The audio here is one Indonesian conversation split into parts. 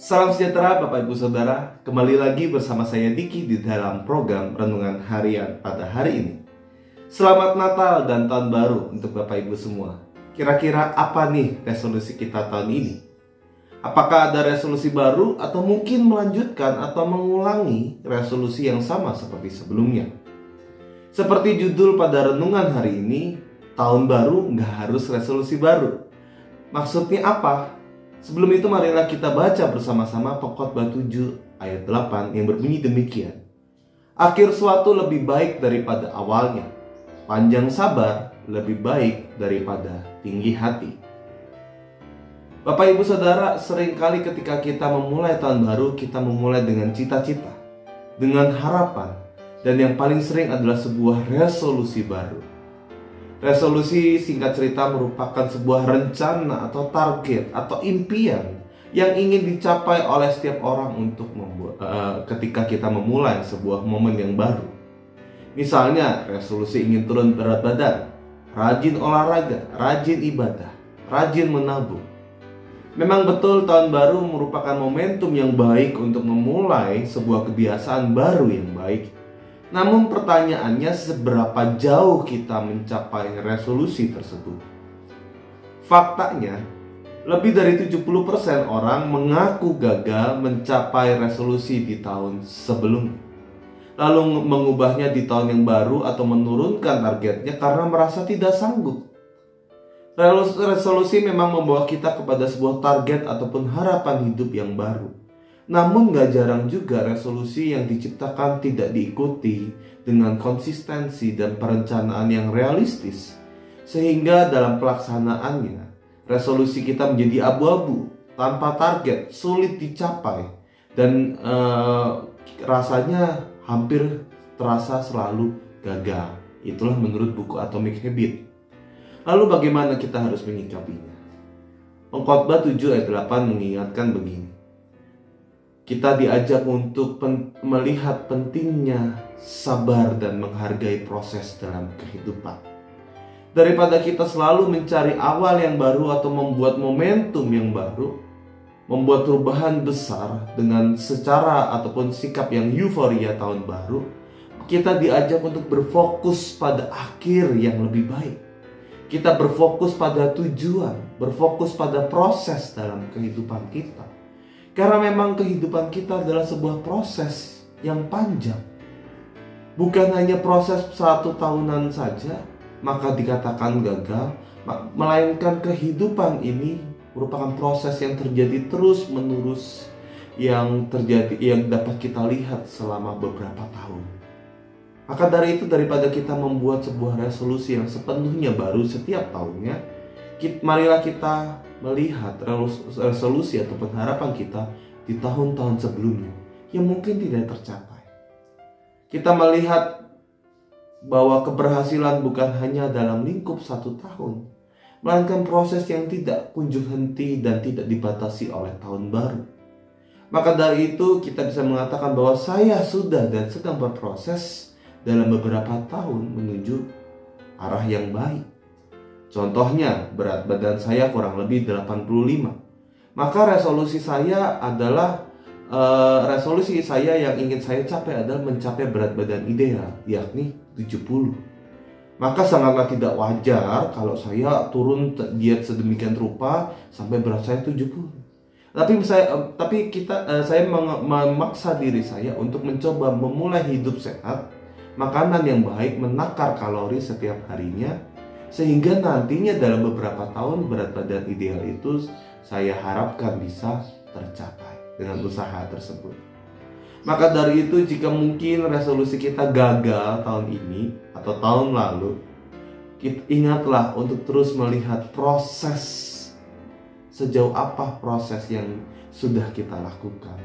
Salam sejahtera Bapak Ibu Saudara, kembali lagi bersama saya Diki di dalam program Renungan Harian pada hari ini. Selamat Natal dan Tahun Baru untuk Bapak Ibu semua. Kira-kira apa nih resolusi kita tahun ini? Apakah ada resolusi baru atau mungkin melanjutkan atau mengulangi resolusi yang sama seperti sebelumnya? Seperti judul pada renungan hari ini, tahun baru nggak harus resolusi baru. Maksudnya apa? Sebelum itu marilah kita baca bersama-sama Pengkhotbah 7 ayat 8 yang berbunyi demikian. Akhir suatu lebih baik daripada awalnya. Panjang sabar lebih baik daripada tinggi hati. Bapak Ibu Saudara, seringkali ketika kita memulai tahun baru, kita memulai dengan cita-cita, dengan harapan, dan yang paling sering adalah sebuah resolusi baru. Resolusi singkat cerita merupakan sebuah rencana atau target atau impian yang ingin dicapai oleh setiap orang untuk ketika kita memulai sebuah momen yang baru. Misalnya resolusi ingin turun berat badan, rajin olahraga, rajin ibadah, rajin menabung. Memang betul tahun baru merupakan momentum yang baik untuk memulai sebuah kebiasaan baru yang baik. Namun pertanyaannya, seberapa jauh kita mencapai resolusi tersebut? Faktanya, lebih dari 70% orang mengaku gagal mencapai resolusi di tahun sebelumnya, lalu mengubahnya di tahun yang baru atau menurunkan targetnya karena merasa tidak sanggup. Resolusi memang membawa kita kepada sebuah target ataupun harapan hidup yang baru. Namun gak jarang juga resolusi yang diciptakan tidak diikuti dengan konsistensi dan perencanaan yang realistis. Sehingga dalam pelaksanaannya, resolusi kita menjadi abu-abu, tanpa target, sulit dicapai. Dan rasanya hampir terasa selalu gagal. Itulah menurut buku Atomic Habits. Lalu bagaimana kita harus menyikapinya? Pengkhotbah 7 ayat 8 mengingatkan begini. Kita diajak untuk melihat pentingnya sabar dan menghargai proses dalam kehidupan. Daripada kita selalu mencari awal yang baru atau membuat momentum yang baru, membuat perubahan besar dengan secara ataupun sikap yang euforia tahun baru, kita diajak untuk berfokus pada akhir yang lebih baik. Kita berfokus pada tujuan, berfokus pada proses dalam kehidupan kita. Karena memang kehidupan kita adalah sebuah proses yang panjang. Bukan hanya proses 1 tahunan saja, maka dikatakan gagal. Melainkan kehidupan ini merupakan proses yang terjadi terus menerus, yang dapat kita lihat selama beberapa tahun. Maka dari itu, daripada kita membuat sebuah resolusi yang sepenuhnya baru setiap tahunnya, marilah kita melihat resolusi ataupun harapan kita di tahun-tahun sebelumnya yang mungkin tidak tercapai. Kita melihat bahwa keberhasilan bukan hanya dalam lingkup 1 tahun, melainkan proses yang tidak kunjung henti dan tidak dibatasi oleh tahun baru. Maka dari itu kita bisa mengatakan bahwa saya sudah dan sedang berproses dalam beberapa tahun menuju arah yang baik. Contohnya, berat badan saya kurang lebih 85. Maka resolusi saya adalah resolusi saya yang ingin saya capai adalah mencapai berat badan ideal, yakni 70. Maka sangatlah tidak wajar kalau saya turun diet sedemikian rupa sampai berat saya 70. Saya memaksa diri saya untuk mencoba memulai hidup sehat, makanan yang baik, menakar kalori setiap harinya, sehingga nantinya dalam beberapa tahun berat badan ideal itu saya harapkan bisa tercapai dengan usaha tersebut. Maka dari itu, jika mungkin resolusi kita gagal tahun ini atau tahun lalu, ingatlah untuk terus melihat proses, sejauh apa proses yang sudah kita lakukan.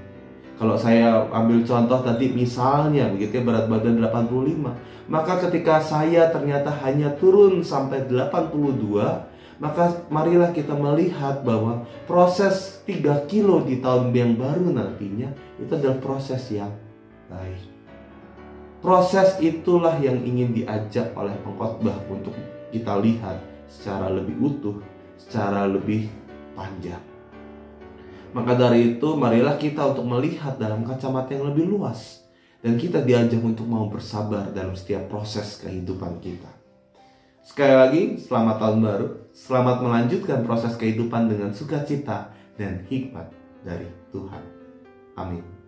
Kalau saya ambil contoh tadi, misalnya begitu ya, berat badan 85, maka ketika saya ternyata hanya turun sampai 82, maka marilah kita melihat bahwa proses 3 kilo di tahun yang baru nantinya itu adalah proses yang baik. Proses itulah yang ingin diajak oleh pengkhotbah untuk kita lihat secara lebih utuh, secara lebih panjang. Maka dari itu, marilah kita untuk melihat dalam kacamata yang lebih luas. Dan kita diajak untuk mau bersabar dalam setiap proses kehidupan kita. Sekali lagi, selamat tahun baru. Selamat melanjutkan proses kehidupan dengan sukacita dan hikmat dari Tuhan. Amin.